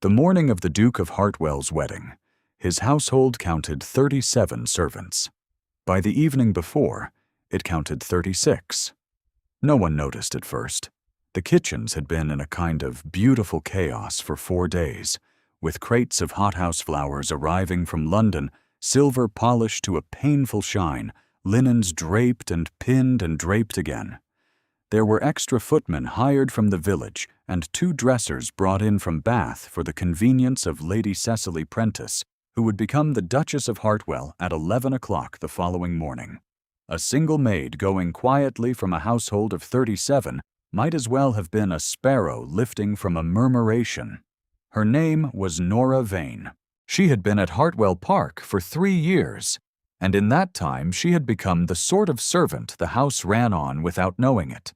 The morning of the Duke of Hartwell's wedding, his household counted 37 servants. By the evening before, it counted 36. No one noticed at first. The kitchens had been in a kind of beautiful chaos for 4 days, with crates of hothouse flowers arriving from London, silver polished to a painful shine, linens draped and pinned and draped again. There were extra footmen hired from the village and 2 dressers brought in from Bath for the convenience of Lady Cecily Prentice, who would become the Duchess of Hartwell at 11 o'clock the following morning. A single maid going quietly from a household of 37 might as well have been a sparrow lifting from a murmuration. Her name was Nora Vane. She had been at Hartwell Park for 3 years, and in that time she had become the sort of servant the house ran on without knowing it.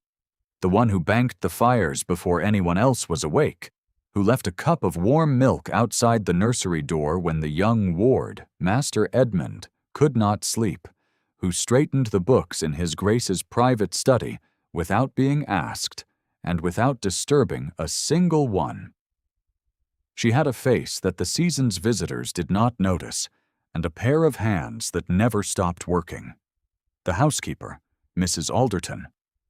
The one who banked the fires before anyone else was awake, who left a cup of warm milk outside the nursery door when the young ward, Master Edmund, could not sleep, who straightened the books in his Grace's private study without being asked and without disturbing a single one. She had a face that the season's visitors did not notice, and a pair of hands that never stopped working. The housekeeper, Mrs. Alderton,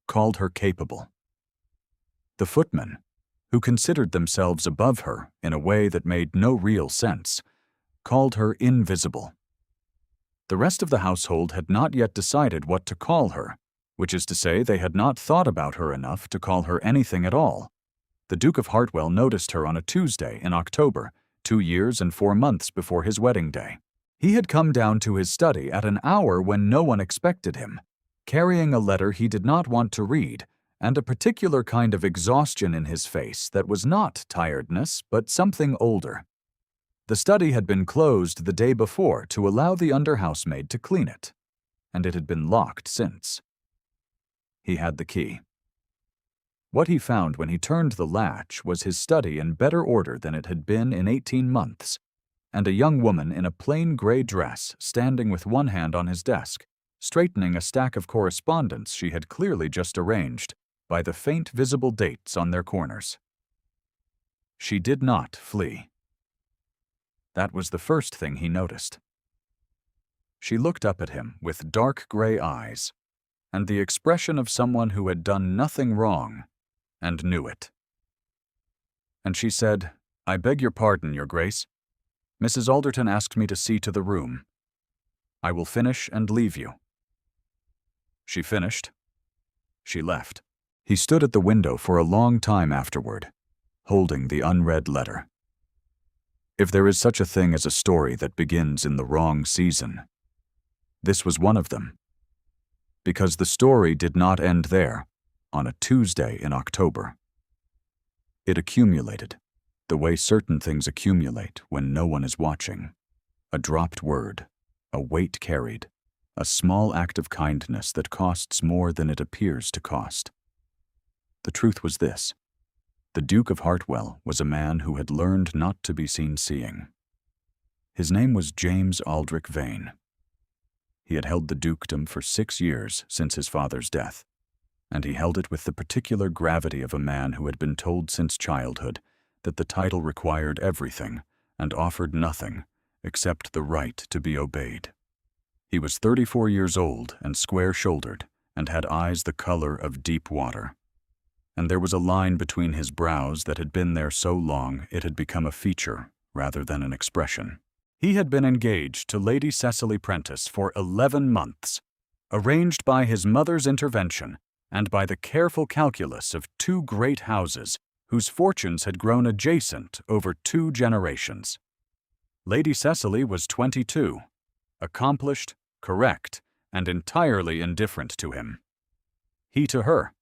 called her capable. The footmen, who considered themselves above her in a way that made no real sense, called her invisible. The rest of the household had not yet decided what to call her, which is to say they had not thought about her enough to call her anything at all. The Duke of Hartwell noticed her on a Tuesday in October, 2 years and 4 months before his wedding day. He had come down to his study at an hour when no one expected him, carrying a letter he did not want to read, and a particular kind of exhaustion in his face that was not tiredness, but something older. The study had been closed the day before to allow the under-housemaid to clean it, and it had been locked since. He had the key. What he found when he turned the latch was his study in better order than it had been in 18 months, and a young woman in a plain gray dress standing with one hand on his desk, straightening a stack of correspondence she had clearly just arranged by the faint visible dates on their corners. She did not flee. That was the first thing he noticed. She looked up at him with dark gray eyes, and the expression of someone who had done nothing wrong and knew it. And she said, "I beg your pardon, Your Grace. Mrs. Alderton asked me to see to the room. I will finish and leave you." She finished. She left. He stood at the window for a long time afterward, holding the unread letter. If there is such a thing as a story that begins in the wrong season, this was one of them. Because the story did not end there, on a Tuesday in October. It accumulated, the way certain things accumulate when no one is watching. A dropped word, a weight carried, a small act of kindness that costs more than it appears to cost. The truth was this: the Duke of Hartwell was a man who had learned not to be seen seeing. His name was James Aldrich Vane. He had held the dukedom for 6 years since his father's death, and he held it with the particular gravity of a man who had been told since childhood that the title required everything and offered nothing except the right to be obeyed. He was 34 years old and square-shouldered and had eyes the color of deep water. And there was a line between his brows that had been there so long it had become a feature rather than an expression. He had been engaged to Lady Cecily Prentice for 11 months, arranged by his mother's intervention and by the careful calculus of 2 great houses whose fortunes had grown adjacent over 2 generations. Lady Cecily was 22, accomplished, correct, and entirely indifferent to him. He to her.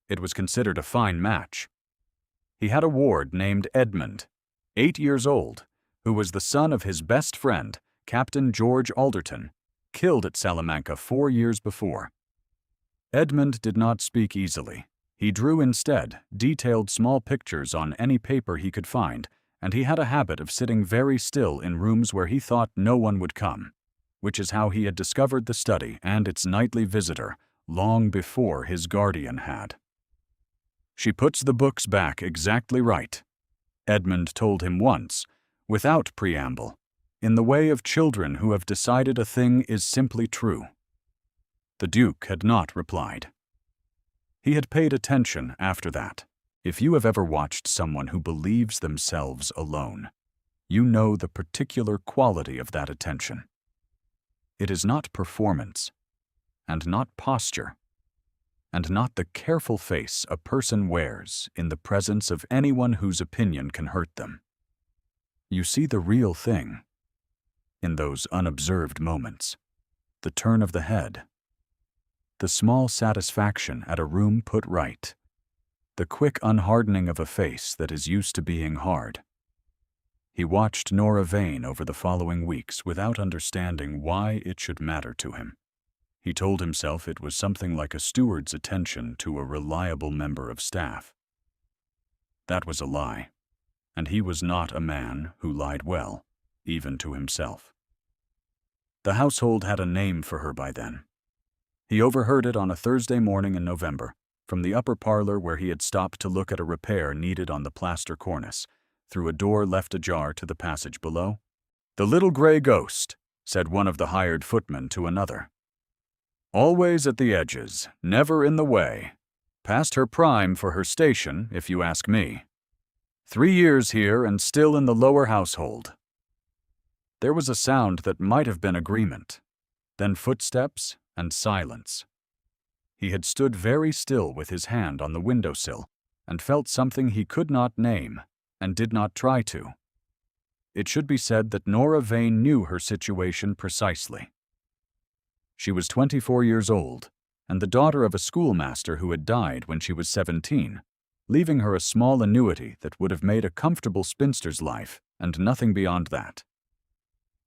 It was considered a fine match. He had a ward named Edmund, 8 years old, who was the son of his best friend, Captain George Alderton, killed at Salamanca 4 years before. Edmund did not speak easily. He drew instead detailed small pictures on any paper he could find, and he had a habit of sitting very still in rooms where he thought no one would come, which is how he had discovered the study and its nightly visitor long before his guardian had. "She puts the books back exactly right," Edmund told him once, without preamble, in the way of children who have decided a thing is simply true. The Duke had not replied. He had paid attention after that. If you have ever watched someone who believes themselves alone, you know the particular quality of that attention. It is not performance, and not posture, and not the careful face a person wears in the presence of anyone whose opinion can hurt them. You see the real thing in those unobserved moments, the turn of the head, the small satisfaction at a room put right, the quick unhardening of a face that is used to being hard. He watched Nora Vane over the following weeks without understanding why it should matter to him. He told himself it was something like a steward's attention to a reliable member of staff. That was a lie, and he was not a man who lied well, even to himself. The household had a name for her by then. He overheard it on a Thursday morning in November, from the upper parlor where he had stopped to look at a repair needed on the plaster cornice, through a door left ajar to the passage below. "The little gray ghost," said one of the hired footmen to another. "Always at the edges, never in the way. Past her prime for her station, if you ask me. 3 years here and still in the lower household." There was a sound that might have been agreement, then footsteps and silence. He had stood very still with his hand on the windowsill and felt something he could not name and did not try to. It should be said that Nora Vane knew her situation precisely. She was 24 years old and the daughter of a schoolmaster who had died when she was 17, leaving her a small annuity that would have made a comfortable spinster's life and nothing beyond that.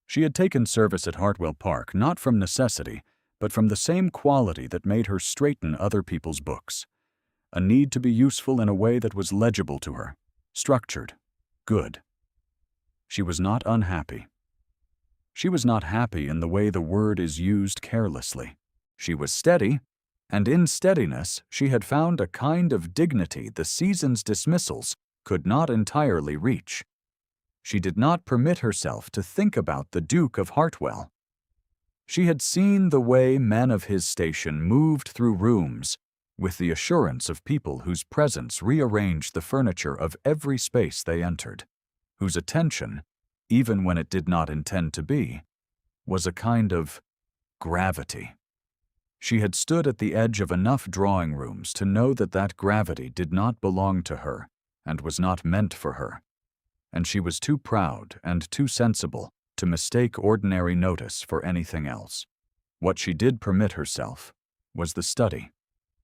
She had taken service at Hartwell Park not from necessity, but from the same quality that made her straighten other people's books, a need to be useful in a way that was legible to her, structured, good. She was not unhappy. She was not happy in the way the word is used carelessly. She was steady, and in steadiness she had found a kind of dignity the season's dismissals could not entirely reach. She did not permit herself to think about the Duke of Hartwell. She had seen the way men of his station moved through rooms with the assurance of people whose presence rearranged the furniture of every space they entered, whose attention, even when it did not intend to be, was a kind of gravity. She had stood at the edge of enough drawing rooms to know that that gravity did not belong to her and was not meant for her, and she was too proud and too sensible to mistake ordinary notice for anything else. What she did permit herself was the study.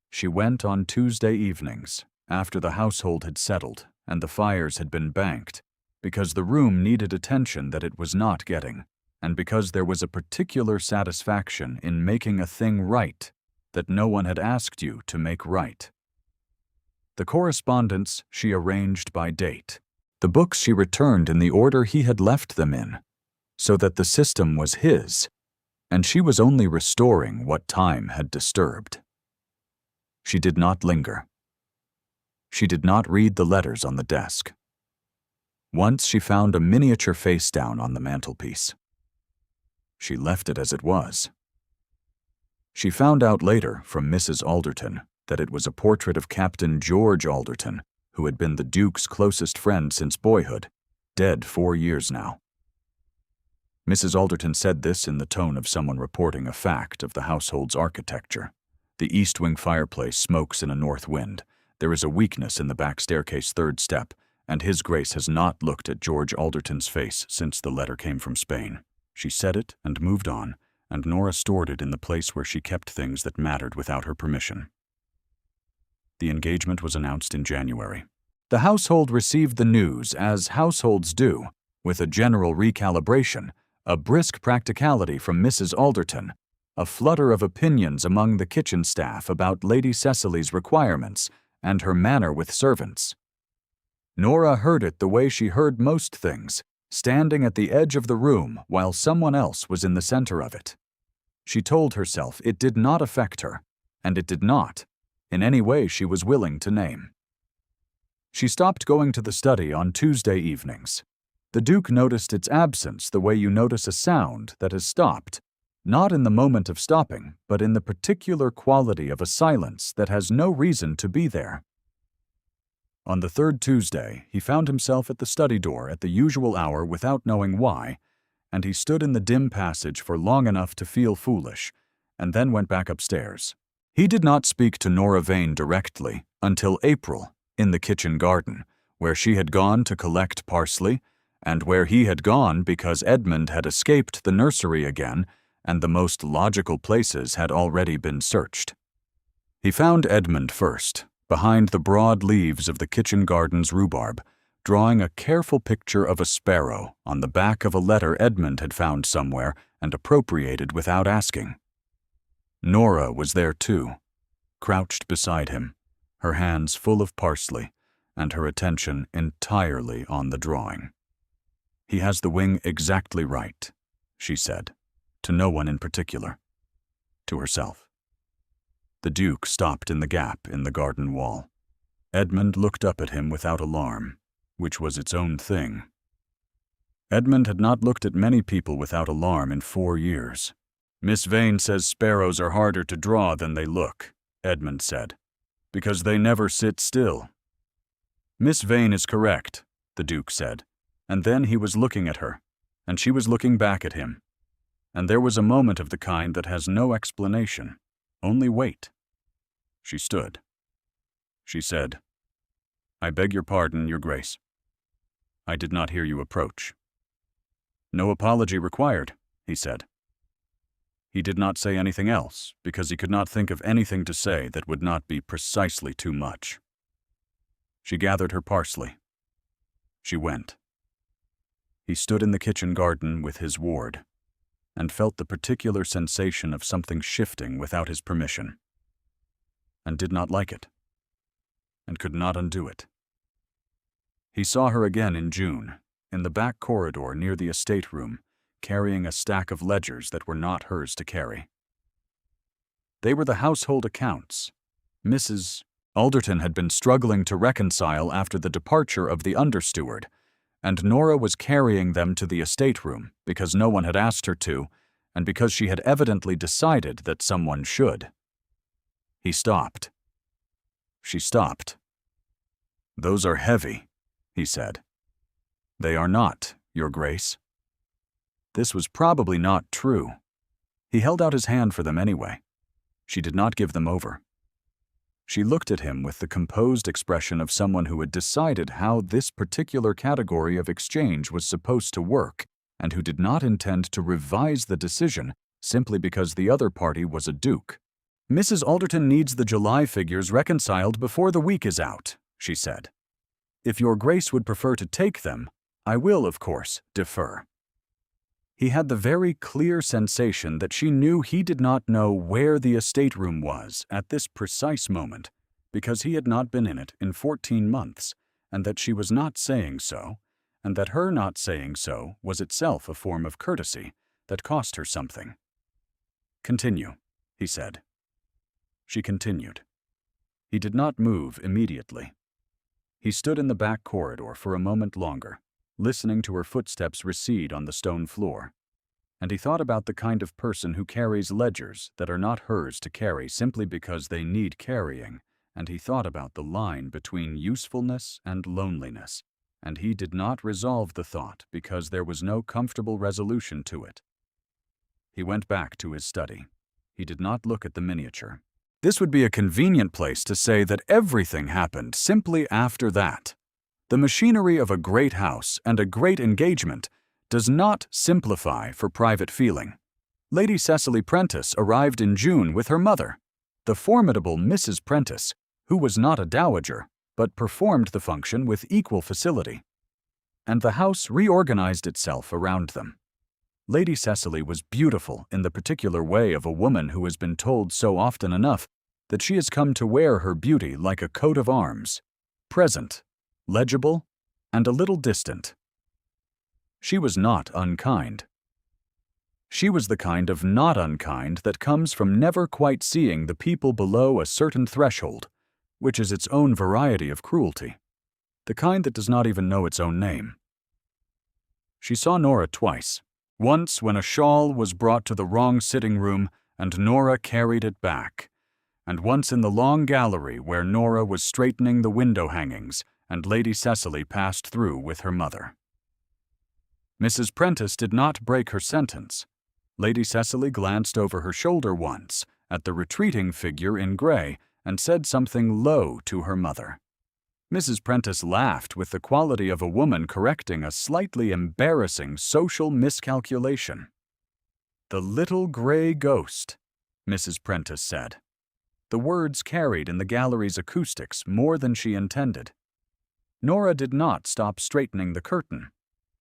She went on Tuesday evenings, after the household had settled and the fires had been banked, because the room needed attention that it was not getting, and because there was a particular satisfaction in making a thing right that no one had asked you to make right. The correspondence she arranged by date. The books she returned in the order he had left them in, so that the system was his, and she was only restoring what time had disturbed. She did not linger. She did not read the letters on the desk. Once she found a miniature face-down on the mantelpiece. She left it as it was. She found out later from Mrs. Alderton that it was a portrait of Captain George Alderton, who had been the Duke's closest friend since boyhood, dead 4 years now. Mrs. Alderton said this in the tone of someone reporting a fact of the household's architecture. The east wing fireplace smokes in a north wind. There is a weakness in the back staircase 3rd step, and His Grace has not looked at George Alderton's face since the letter came from Spain. She said it and moved on, and Nora stored it in the place where she kept things that mattered without her permission. The engagement was announced in January. The household received the news as households do, with a general recalibration, a brisk practicality from Mrs. Alderton, a flutter of opinions among the kitchen staff about Lady Cecily's requirements and her manner with servants. Nora heard it the way she heard most things, standing at the edge of the room while someone else was in the center of it. She told herself it did not affect her, and it did not, in any way she was willing to name. She stopped going to the study on Tuesday evenings. The Duke noticed its absence the way you notice a sound that has stopped, not in the moment of stopping, but in the particular quality of a silence that has no reason to be there. On the third Tuesday, he found himself at the study door at the usual hour without knowing why, and he stood in the dim passage for long enough to feel foolish, and then went back upstairs. He did not speak to Nora Vane directly until April, in the kitchen garden, where she had gone to collect parsley, and where he had gone because Edmund had escaped the nursery again, and the most logical places had already been searched. He found Edmund first, behind the broad leaves of the kitchen garden's rhubarb, drawing a careful picture of a sparrow on the back of a letter Edmund had found somewhere and appropriated without asking. Nora was there too, crouched beside him, her hands full of parsley, and her attention entirely on the drawing. "He has the wing exactly right," she said, to no one in particular, to herself. The Duke stopped in the gap in the garden wall. Edmund looked up at him without alarm, which was its own thing. Edmund had not looked at many people without alarm in 4 years. "Miss Vane says sparrows are harder to draw than they look," Edmund said, "because they never sit still." "Miss Vane is correct," the Duke said, and then he was looking at her, and she was looking back at him, and there was a moment of the kind that has no explanation, only wait. She stood. She said, "I beg your pardon, Your Grace. I did not hear you approach." "No apology required," he said. He did not say anything else, because he could not think of anything to say that would not be precisely too much. She gathered her parsley. She went. He stood in the kitchen garden with his ward, and felt the particular sensation of something shifting without his permission, and did not like it, and could not undo it. He saw her again in June, in the back corridor near the estate room, carrying a stack of ledgers that were not hers to carry. They were the household accounts. Mrs. Alderton had been struggling to reconcile after the departure of the understeward, and Nora was carrying them to the estate room because no one had asked her to, and because she had evidently decided that someone should. He stopped. She stopped. "Those are heavy," he said. "They are not, Your Grace." This was probably not true. He held out his hand for them anyway. She did not give them over. She looked at him with the composed expression of someone who had decided how this particular category of exchange was supposed to work, and who did not intend to revise the decision simply because the other party was a duke. "Mrs. Alderton needs the July figures reconciled before the week is out," she said. "If Your Grace would prefer to take them, I will, of course, defer." He had the very clear sensation that she knew he did not know where the estate room was at this precise moment, because he had not been in it in 14 months, and that she was not saying so, and that her not saying so was itself a form of courtesy that cost her something. "Continue," he said. She continued. He did not move immediately. He stood in the back corridor for a moment longer, listening to her footsteps recede on the stone floor, and he thought about the kind of person who carries ledgers that are not hers to carry simply because they need carrying, and he thought about the line between usefulness and loneliness, and he did not resolve the thought because there was no comfortable resolution to it. He went back to his study. He did not look at the miniature. This would be a convenient place to say that everything happened simply after that. The machinery of a great house and a great engagement does not simplify for private feeling. Lady Cecily Prentice arrived in June with her mother, the formidable Mrs. Prentice, who was not a dowager, but performed the function with equal facility. And the house reorganized itself around them. Lady Cecily was beautiful in the particular way of a woman who has been told so often enough that she has come to wear her beauty like a coat of arms, present, legible, and a little distant. She was not unkind. She was the kind of not unkind that comes from never quite seeing the people below a certain threshold, which is its own variety of cruelty. the kind that does not even know its own name. She saw Nora twice. Once when a shawl was brought to the wrong sitting room and Nora carried it back, and once in the long gallery where Nora was straightening the window hangings and Lady Cecily passed through with her mother. Mrs. Prentice did not break her sentence. Lady Cecily glanced over her shoulder once at the retreating figure in gray and said something low to her mother. Mrs. Prentice laughed with the quality of a woman correcting a slightly embarrassing social miscalculation. "The little gray ghost," Mrs. Prentice said. The words carried in the gallery's acoustics more than she intended. Nora did not stop straightening the curtain.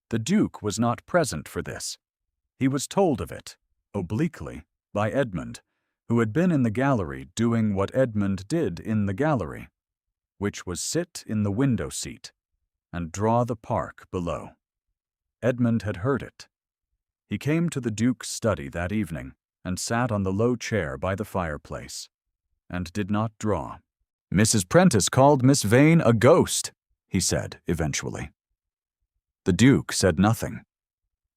The Duke was not present for this. He was told of it, obliquely, by Edmund, who had been in the gallery doing what Edmund did in the gallery, which was sit in the window seat and draw the park below. Edmund had heard it. He came to the Duke's study that evening and sat on the low chair by the fireplace, and did not draw. "Mrs. Prentice called Miss Vane a ghost," he said eventually. The Duke said nothing.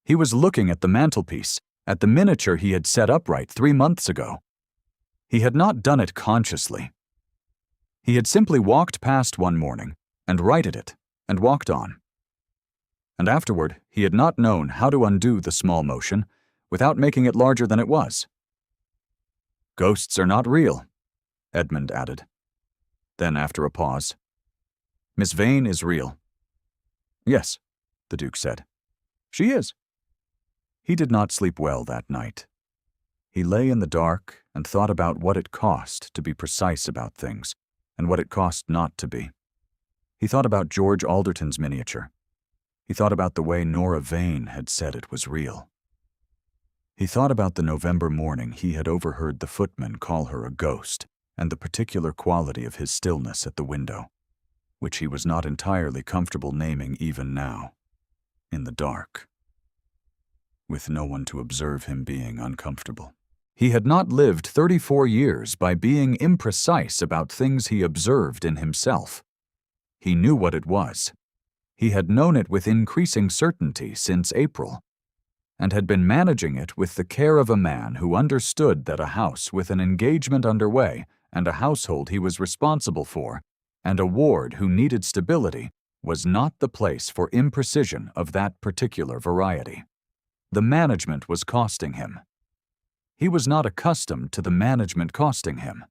He was looking at the mantelpiece, at the miniature he had set upright 3 months ago. He had not done it consciously. He had simply walked past one morning and righted it and walked on. And afterward, he had not known how to undo the small motion without making it larger than it was. "Ghosts are not real," Edmund added. Then, after a pause, "Miss Vane is real." "Yes," the Duke said. "She is." He did not sleep well that night. He lay in the dark and thought about what it cost to be precise about things, and what it cost not to be. He thought about George Alderton's miniature. He thought about the way Nora Vane had said it was real. He thought about the November morning he had overheard the footman call her a ghost, and the particular quality of his stillness at the window, which he was not entirely comfortable naming even now, in the dark, with no one to observe him being uncomfortable. He had not lived 34 years by being imprecise about things he observed in himself. He knew what it was. He had known it with increasing certainty since April, and had been managing it with the care of a man who understood that a house with an engagement underway and a household he was responsible for, and a ward who needed stability, was not the place for imprecision of that particular variety. The management was costing him. He was not accustomed to the management costing him.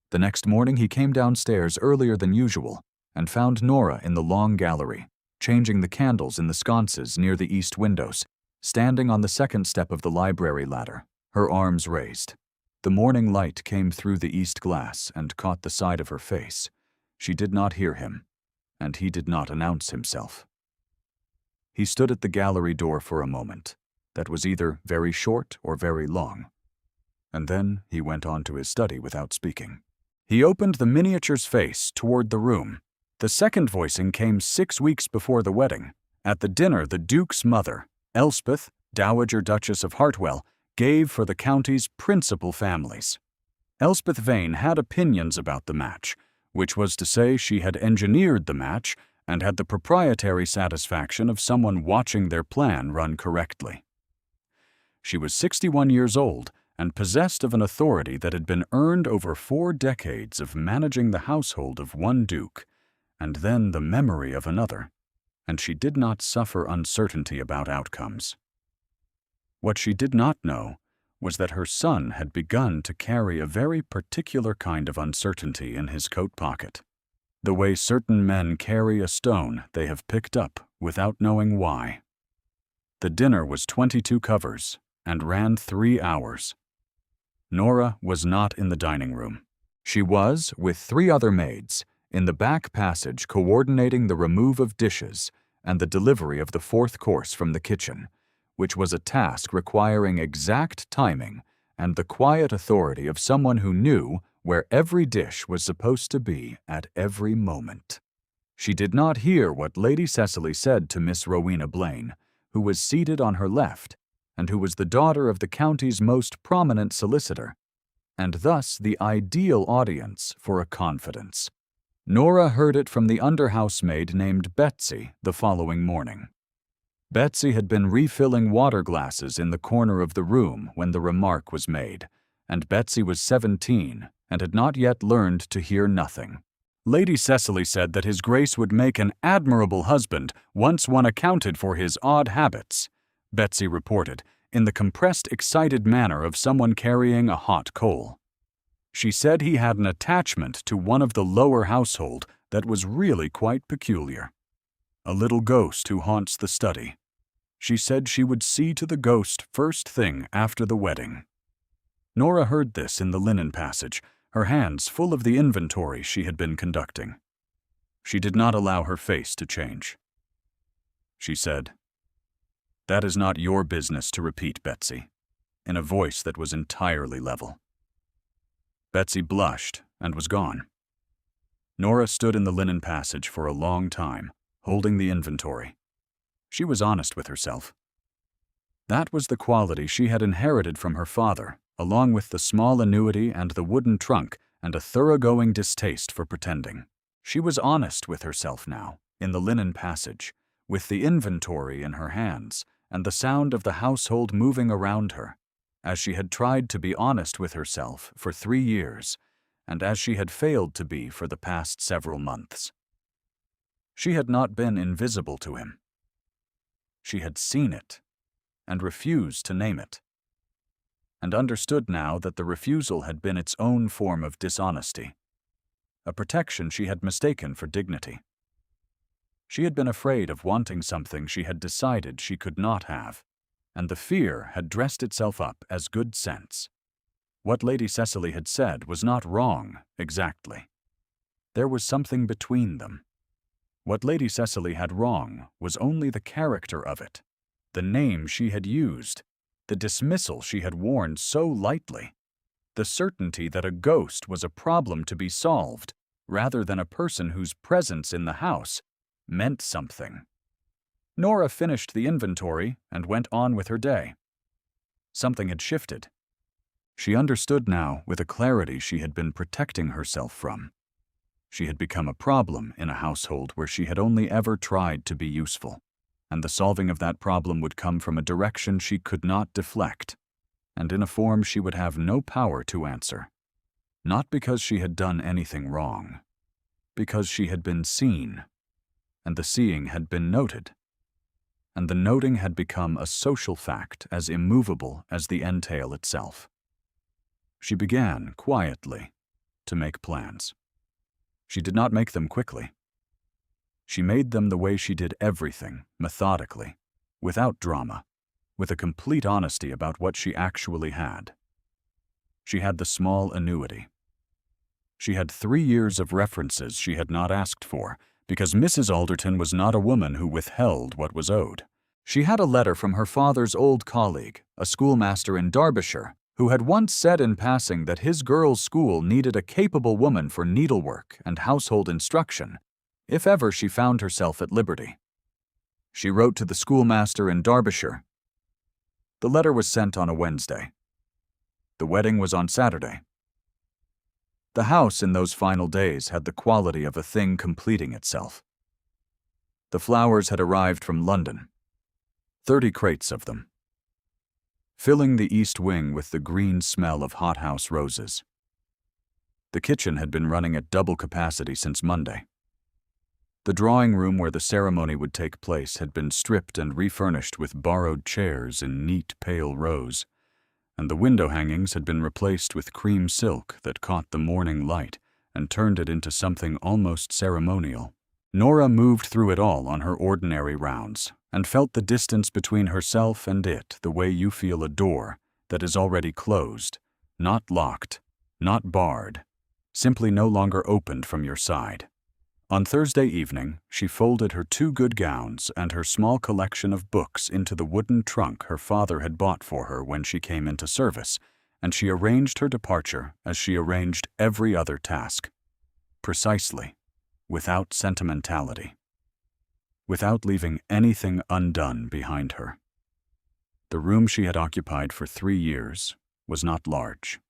The next morning he came downstairs earlier than usual and found Nora in the long gallery, changing the candles in the sconces near the east windows, standing on the second step of the library ladder, her arms raised. The morning light came through the east glass and caught the side of her face. She did not hear him, and he did not announce himself. He stood at the gallery door for a moment, that was either very short or very long, and then he went on to his study without speaking. He opened the miniature's face toward the room. The second voicing came 6 weeks before the wedding. At the dinner, the Duke's mother, Elspeth, Dowager Duchess of Hartwell, gave for the county's principal families. Elspeth Vane had opinions about the match, which was to say she had engineered the match and had the proprietary satisfaction of someone watching their plan run correctly. She was 61 years old and possessed of an authority that had been earned over 4 decades of managing the household of one duke, and then the memory of another, and she did not suffer uncertainty about outcomes. What she did not know was that her son had begun to carry a very particular kind of uncertainty in his coat pocket, the way certain men carry a stone they have picked up without knowing why. The dinner was 22 covers and ran 3 hours. Nora was not in the dining room. She was, with 3 other maids, in the back passage coordinating the remove of dishes and the delivery of the 4th course from the kitchen, which was a task requiring exact timing and the quiet authority of someone who knew where every dish was supposed to be at every moment. She did not hear what Lady Cecily said to Miss Rowena Blaine, who was seated on her left, and who was the daughter of the county's most prominent solicitor, and thus the ideal audience for a confidence. Nora heard it from the under-housemaid named Betsy the following morning. Betsy had been refilling water glasses in the corner of the room when the remark was made, and Betsy was 17 and had not yet learned to hear nothing. Lady Cecily said that his Grace would make an admirable husband once one accounted for his odd habits, Betsy reported, in the compressed, excited manner of someone carrying a hot coal. She said he had an attachment to one of the lower household that was really quite peculiar. A little ghost who haunts the study. She said she would see to the ghost first thing after the wedding. Nora heard this in the linen passage, her hands full of the inventory she had been conducting. She did not allow her face to change. She said, "That is not your business to repeat, Betsy," in a voice that was entirely level. Betsy blushed and was gone. Nora stood in the linen passage for a long time, holding the inventory. She was honest with herself. That was the quality she had inherited from her father, along with the small annuity and the wooden trunk and a thoroughgoing distaste for pretending. She was honest with herself now, in the linen passage, with the inventory in her hands and the sound of the household moving around her, as she had tried to be honest with herself for 3 years, and as she had failed to be for the past several months. She had not been invisible to him. She had seen it, and refused to name it, and understood now that the refusal had been its own form of dishonesty, a protection she had mistaken for dignity. She had been afraid of wanting something she had decided she could not have, and the fear had dressed itself up as good sense. What Lady Cecily had said was not wrong, exactly. There was something between them. What Lady Cecily had wrong was only the character of it, the name she had used, the dismissal she had worn so lightly, the certainty that a ghost was a problem to be solved rather than a person whose presence in the house meant something. Nora finished the inventory and went on with her day. Something had shifted. She understood now with a clarity she had been protecting herself from. She had become a problem in a household where she had only ever tried to be useful, and the solving of that problem would come from a direction she could not deflect, and in a form she would have no power to answer. Not because she had done anything wrong, because she had been seen, and the seeing had been noted, and the noting had become a social fact as immovable as the entail itself. She began, quietly, to make plans. She did not make them quickly. She made them the way she did everything, methodically, without drama, with a complete honesty about what she actually had. She had the small annuity. She had 3 years of references she had not asked for, because Mrs. Alderton was not a woman who withheld what was owed. She had a letter from her father's old colleague, a schoolmaster in Derbyshire, who had once said in passing that his girls' school needed a capable woman for needlework and household instruction, if ever she found herself at liberty. She wrote to the schoolmaster in Derbyshire. The letter was sent on a Wednesday. The wedding was on Saturday. The house in those final days had the quality of a thing completing itself. The flowers had arrived from London, 30 crates of them, filling the east wing with the green smell of hothouse roses. The kitchen had been running at double capacity since Monday. The drawing room where the ceremony would take place had been stripped and refurnished with borrowed chairs in neat pale rows, and the window hangings had been replaced with cream silk that caught the morning light and turned it into something almost ceremonial. Nora moved through it all on her ordinary rounds, and felt the distance between herself and it the way you feel a door that is already closed, not locked, not barred, simply no longer opened from your side. On Thursday evening, she folded her 2 good gowns and her small collection of books into the wooden trunk her father had bought for her when she came into service, and she arranged her departure as she arranged every other task. Precisely, without sentimentality, without leaving anything undone behind her. The room she had occupied for 3 years was not large.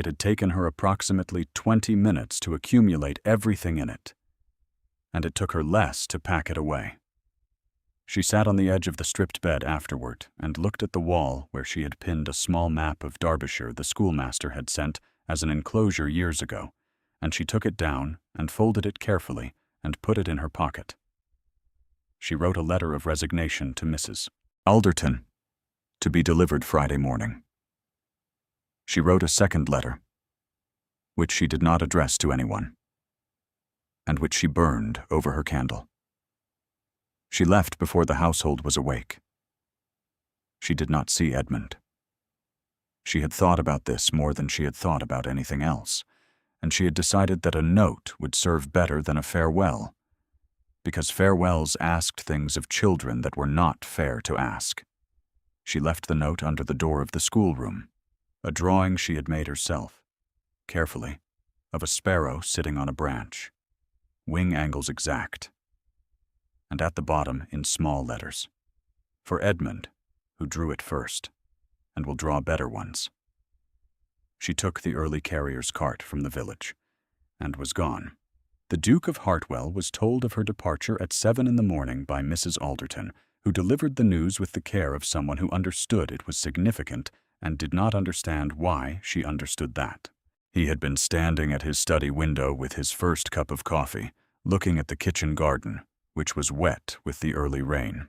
It had taken her approximately 20 minutes to accumulate everything in it, and it took her less to pack it away. She sat on the edge of the stripped bed afterward and looked at the wall where she had pinned a small map of Derbyshire the schoolmaster had sent as an enclosure years ago, and she took it down and folded it carefully and put it in her pocket. She wrote a letter of resignation to Mrs. Alderton, to be delivered Friday morning. She wrote a second letter, which she did not address to anyone, and which she burned over her candle. She left before the household was awake. She did not see Edmund. She had thought about this more than she had thought about anything else, and she had decided that a note would serve better than a farewell, because farewells asked things of children that were not fair to ask. She left the note under the door of the schoolroom, a drawing she had made herself, carefully, of a sparrow sitting on a branch, wing angles exact, and at the bottom in small letters, for Edmund, who drew it first, and will draw better ones. She took the early carrier's cart from the village, and was gone. The Duke of Hartwell was told of her departure at 7 in the morning by Mrs. Alderton, who delivered the news with the care of someone who understood it was significant and did not understand why she understood that. He had been standing at his study window with his first cup of coffee, looking at the kitchen garden, which was wet with the early rain.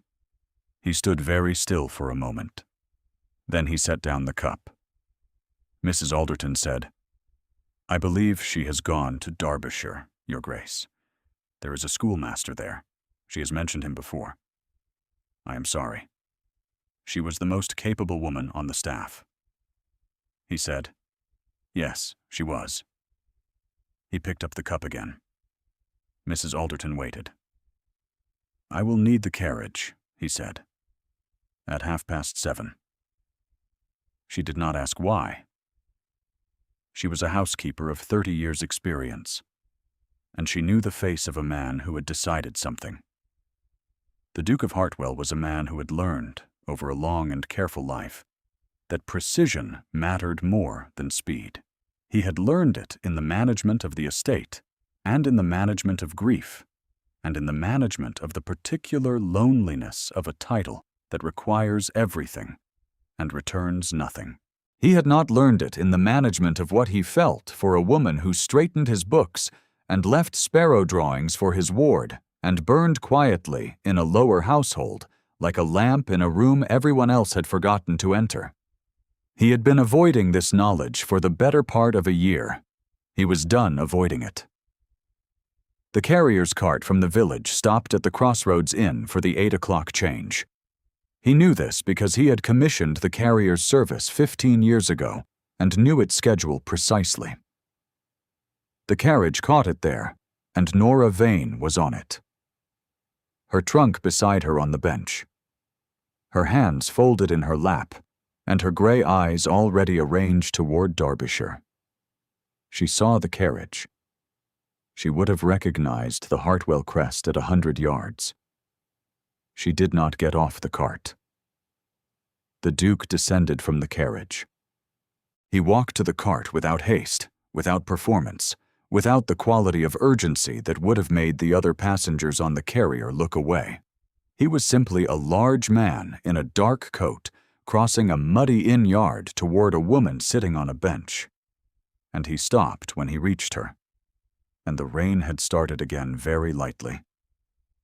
He stood very still for a moment. Then he set down the cup. Mrs. Alderton said, "I believe she has gone to Derbyshire, Your Grace. There is a schoolmaster there. She has mentioned him before. I am sorry. She was the most capable woman on the staff." He said, "Yes, she was." He picked up the cup again. Mrs. Alderton waited. "I will need the carriage," he said, "at 7:30. She did not ask why. She was a housekeeper of 30 years' experience, and she knew the face of a man who had decided something. The Duke of Hartwell was a man who had learned, over a long and careful life, that precision mattered more than speed. He had learned it in the management of the estate, and in the management of grief, and in the management of the particular loneliness of a title that requires everything and returns nothing. He had not learned it in the management of what he felt for a woman who straightened his books and left sparrow drawings for his ward and burned quietly in a lower household like a lamp in a room everyone else had forgotten to enter. He had been avoiding this knowledge for the better part of a year. He was done avoiding it. The carrier's cart from the village stopped at the Crossroads Inn for the 8 o'clock change. He knew this because he had commissioned the carrier's service 15 years ago and knew its schedule precisely. The carriage caught it there, and Nora Vane was on it. Her trunk beside her on the bench, her hands folded in her lap, and her gray eyes already arranged toward Derbyshire. She saw the carriage. She would have recognized the Hartwell crest at 100 yards. She did not get off the cart. The Duke descended from the carriage. He walked to the cart without haste, without performance, without the quality of urgency that would have made the other passengers on the carrier look away. He was simply a large man in a dark coat crossing a muddy inn yard toward a woman sitting on a bench. And he stopped when he reached her. And the rain had started again very lightly,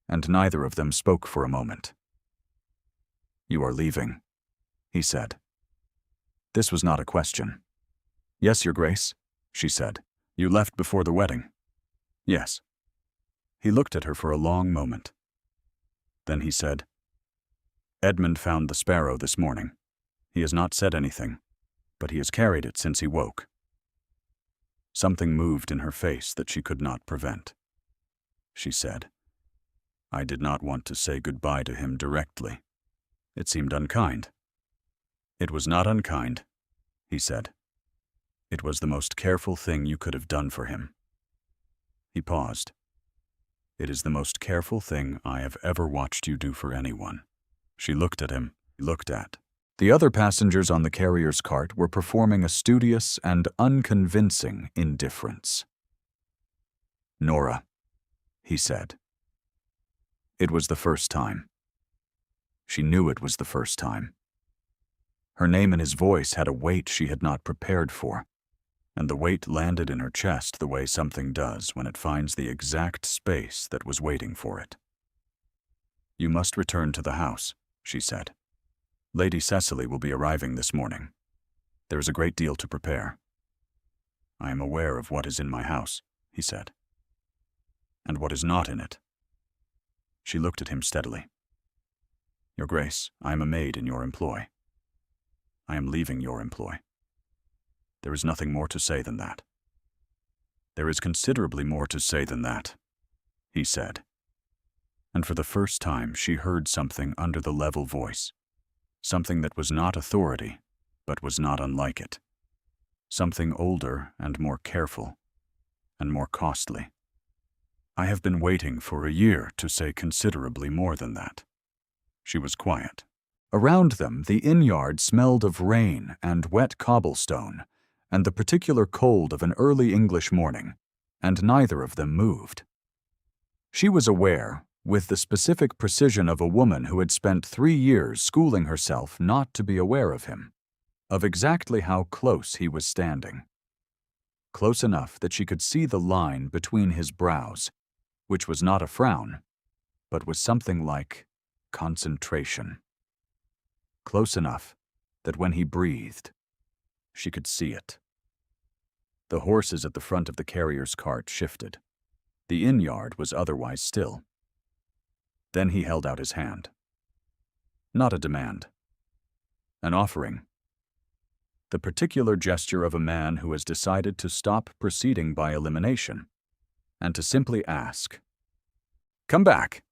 and neither of them spoke for a moment. "You are leaving," he said. This was not a question. "Yes, Your Grace," she said. "You left before the wedding." "Yes." He looked at her for a long moment. Then he said, "Edmund found the sparrow this morning. He has not said anything, but he has carried it since he woke." Something moved in her face that she could not prevent. She said, "I did not want to say goodbye to him directly. It seemed unkind." "It was not unkind," he said. "It was the most careful thing you could have done for him." He paused. "It is the most careful thing I have ever watched you do for anyone." She looked at him, looked at, The other passengers on the carrier's cart were performing a studious and unconvincing indifference. "Nora," he said. It was the first time. She knew it was the first time. Her name and his voice had a weight she had not prepared for, and the weight landed in her chest the way something does when it finds the exact space that was waiting for it. "You must return to the house," she said. "Lady Cecily will be arriving this morning. There is a great deal to prepare." "I am aware of what is in my house," he said. "And what is not in it." She looked at him steadily. "Your Grace, I am a maid in your employ. I am leaving your employ. There is nothing more to say than that." "There is considerably more to say than that," he said. And for the first time she heard something under the level voice, something that was not authority, but was not unlike it, something older and more careful, and more costly. "I have been waiting for a year to say considerably more than that." She was quiet. Around them, the inn-yard smelled of rain and wet cobblestone, and the particular cold of an early English morning, and neither of them moved. She was aware, with the specific precision of a woman who had spent 3 years schooling herself not to be aware of him, of exactly how close he was standing. Close enough that she could see the line between his brows, which was not a frown, but was something like concentration. Close enough that when he breathed, she could see it. The horses at the front of the carrier's cart shifted. The inn-yard was otherwise still. Then he held out his hand. Not a demand. An offering. The particular gesture of a man who has decided to stop proceeding by elimination, and to simply ask. "Come back,"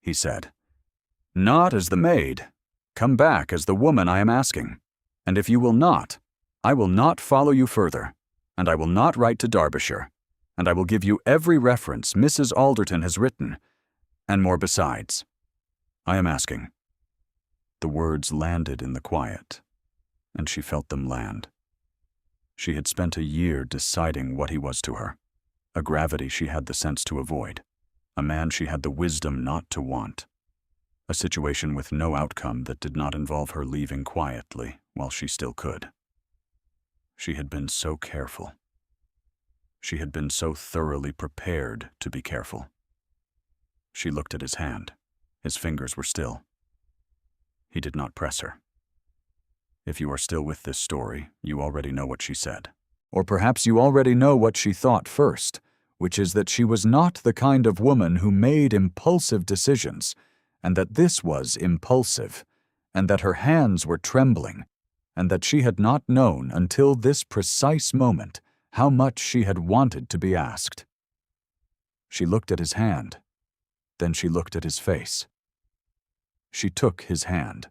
he said. "Not as the maid. Come back as the woman I am asking. And if you will not, I will not follow you further, and I will not write to Derbyshire, and I will give you every reference Mrs. Alderton has written, and more besides. I am asking." The words landed in the quiet, and she felt them land. She had spent a year deciding what he was to her, a gravity she had the sense to avoid, a man she had the wisdom not to want, a situation with no outcome that did not involve her leaving quietly while she still could. She had been so careful. She had been so thoroughly prepared to be careful. She looked at his hand. His fingers were still. He did not press her. If you are still with this story, you already know what she said. Or perhaps you already know what she thought first, which is that she was not the kind of woman who made impulsive decisions, and that this was impulsive, and that her hands were trembling, and that she had not known until this precise moment how much she had wanted to be asked. She looked at his hand. Then she looked at his face. She took his hand.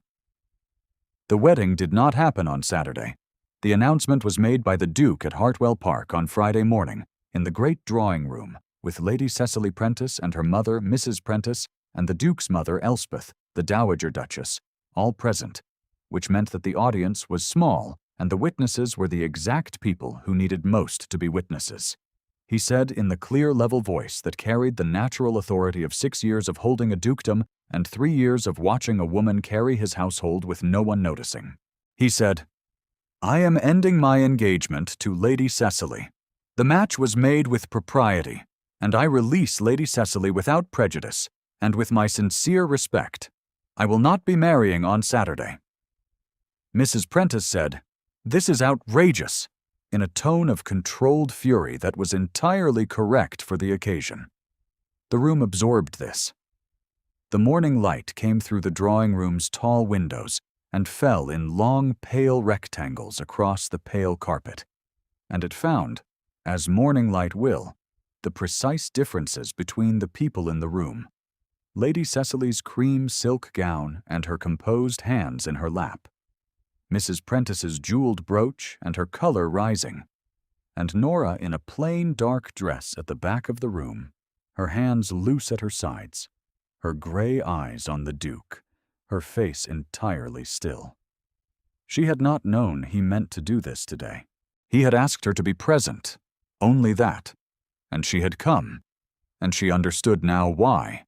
The wedding did not happen on Saturday. The announcement was made by the Duke at Hartwell Park on Friday morning, in the great drawing room, with Lady Cecily Prentice and her mother, Mrs. Prentice, and the Duke's mother, Elspeth, the Dowager Duchess, all present, which meant that the audience was small and the witnesses were the exact people who needed most to be witnesses. He said in the clear, level voice that carried the natural authority of 6 years of holding a dukedom and 3 years of watching a woman carry his household with no one noticing. He said, "I am ending my engagement to Lady Cecily. The match was made with propriety, and I release Lady Cecily without prejudice and with my sincere respect. I will not be marrying on Saturday." Mrs. Prentice said, "This is outrageous," in a tone of controlled fury that was entirely correct for the occasion. The room absorbed this. The morning light came through the drawing room's tall windows and fell in long, pale rectangles across the pale carpet, and it found, as morning light will, the precise differences between the people in the room. Lady Cecily's cream silk gown and her composed hands in her lap, Mrs. Prentice's jeweled brooch and her color rising, and Nora in a plain dark dress at the back of the room, her hands loose at her sides, her gray eyes on the Duke, her face entirely still. She had not known he meant to do this today. He had asked her to be present, only that, and she had come, and she understood now why.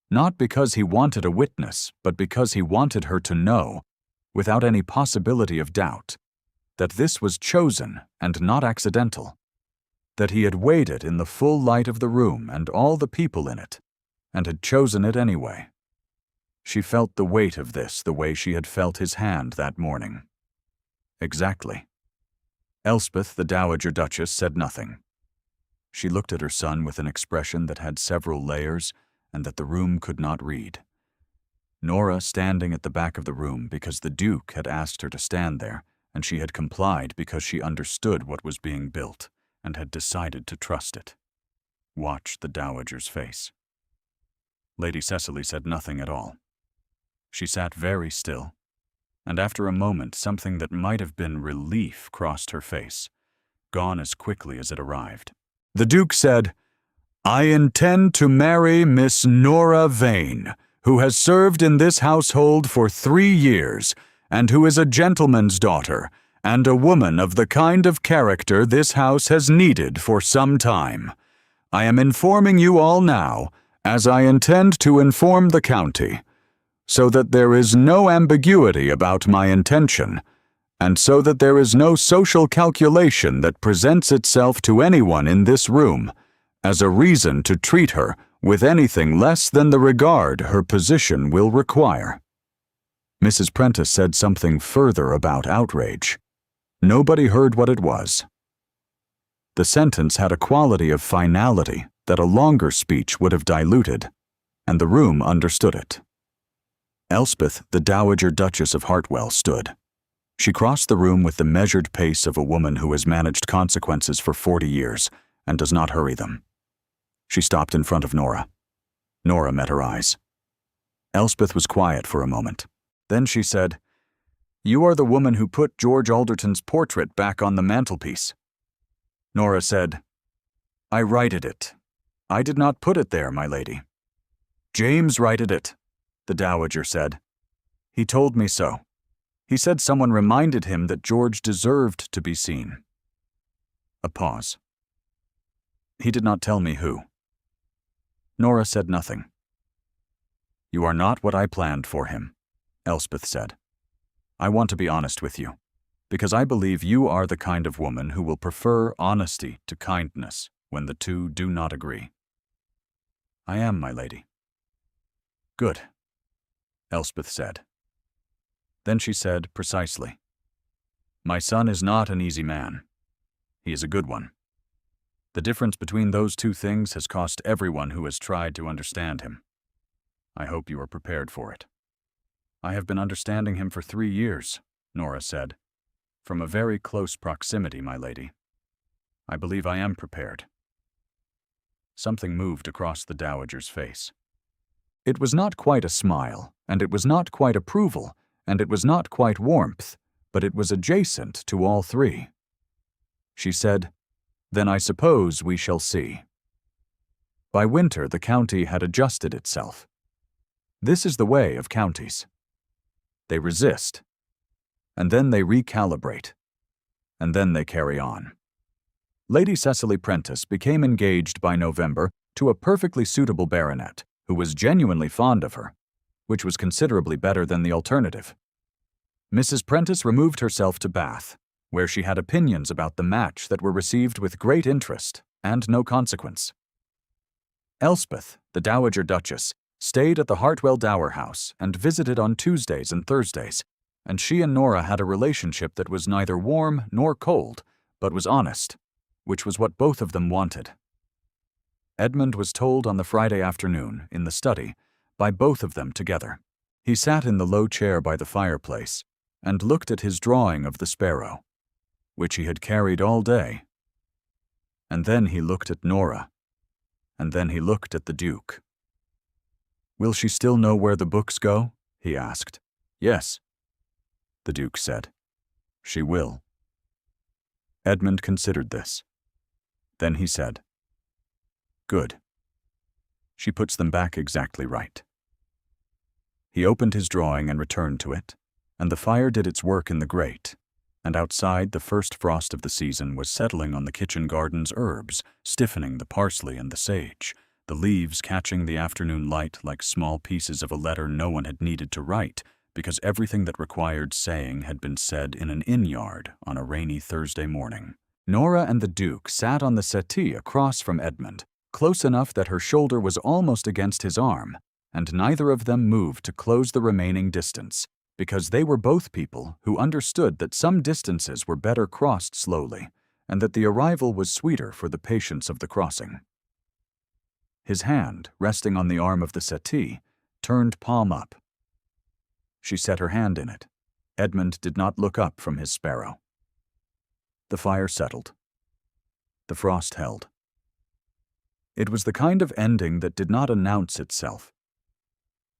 Not because he wanted a witness, but because he wanted her to know, without any possibility of doubt, that this was chosen and not accidental, that he had weighed it in the full light of the room and all the people in it, and had chosen it anyway. She felt the weight of this the way she had felt his hand that morning. Exactly. Elspeth, the Dowager Duchess, said nothing. She looked at her son with an expression that had several layers and that the room could not read. Nora standing at the back of the room because the Duke had asked her to stand there, and she had complied because she understood what was being built and had decided to trust it. Watched the Dowager's face. Lady Cecily said nothing at all. She sat very still, and after a moment something that might have been relief crossed her face, gone as quickly as it arrived. The Duke said, "I intend to marry Miss Nora Vane, who has served in this household for 3 years, and who is a gentleman's daughter, and a woman of the kind of character this house has needed for some time. I am informing you all now, as I intend to inform the county, so that there is no ambiguity about my intention, and so that there is no social calculation that presents itself to anyone in this room as a reason to treat her with anything less than the regard her position will require." Mrs. Prentice said something further about outrage. Nobody heard what it was. The sentence had a quality of finality that a longer speech would have diluted, and the room understood it. Elspeth, the Dowager Duchess of Hartwell, stood. She crossed the room with the measured pace of a woman who has managed consequences for 40 years and does not hurry them. She stopped in front of Nora. Nora met her eyes. Elspeth was quiet for a moment. Then she said, "You are the woman who put George Alderton's portrait back on the mantelpiece." Nora said, "I righted it. I did not put it there, my lady." "James righted it," the Dowager said. "He told me so. He said someone reminded him that George deserved to be seen." A pause. "He did not tell me who." Nora said nothing. "You are not what I planned for him," Elspeth said. "I want to be honest with you, because I believe you are the kind of woman who will prefer honesty to kindness when the two do not agree." "I am, my lady." "Good," Elspeth said. Then she said precisely, "My son is not an easy man. He is a good one. The difference between those two things has cost everyone who has tried to understand him. I hope you are prepared for it." "I have been understanding him for 3 years," Nora said. "From a very close proximity, my lady. I believe I am prepared." Something moved across the Dowager's face. It was not quite a smile, and it was not quite approval, and it was not quite warmth, but it was adjacent to all three. She said, "Then I suppose we shall see." By winter, the county had adjusted itself. This is the way of counties. They resist, and then they recalibrate, and then they carry on. Lady Cecily Prentice became engaged by November to a perfectly suitable baronet who was genuinely fond of her, which was considerably better than the alternative. Mrs. Prentice removed herself to Bath, where she had opinions about the match that were received with great interest and no consequence. Elspeth, the Dowager Duchess, stayed at the Hartwell Dower House and visited on Tuesdays and Thursdays, and she and Nora had a relationship that was neither warm nor cold, but was honest, which was what both of them wanted. Edmund was told on the Friday afternoon, in the study, by both of them together. He sat in the low chair by the fireplace and looked at his drawing of the sparrow, which he had carried all day. And then he looked at Nora, and then he looked at the Duke. "Will she still know where the books go?" he asked. "Yes," the Duke said. "She will." Edmund considered this. Then he said, "Good. She puts them back exactly right." He opened his drawing and returned to it, and the fire did its work in the grate. And outside, the first frost of the season was settling on the kitchen garden's herbs, stiffening the parsley and the sage, the leaves catching the afternoon light like small pieces of a letter no one had needed to write, because everything that required saying had been said in an inn-yard on a rainy Thursday morning. Nora and the Duke sat on the settee across from Edmund, close enough that her shoulder was almost against his arm, and neither of them moved to close the remaining distance, because they were both people who understood that some distances were better crossed slowly, and that the arrival was sweeter for the patience of the crossing. His hand, resting on the arm of the settee, turned palm up. She set her hand in it. Edmund did not look up from his sparrow. The fire settled. The frost held. It was the kind of ending that did not announce itself,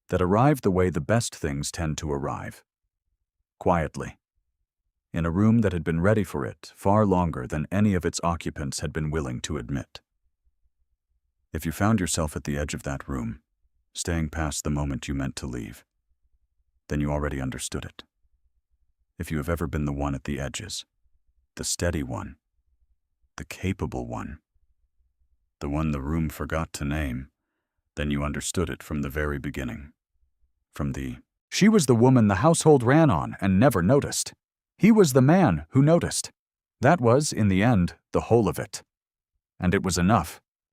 that arrived the way the best things tend to arrive, quietly, in a room that had been ready for it far longer than any of its occupants had been willing to admit. If you found yourself at the edge of that room, staying past the moment you meant to leave, then you already understood it. If you have ever been the one at the edges, the steady one, the capable one, the one the room forgot to name, then you understood it from the very beginning. She was the woman the household ran on and never noticed. He was the man who noticed. That was, in the end, the whole of it. And it was enough.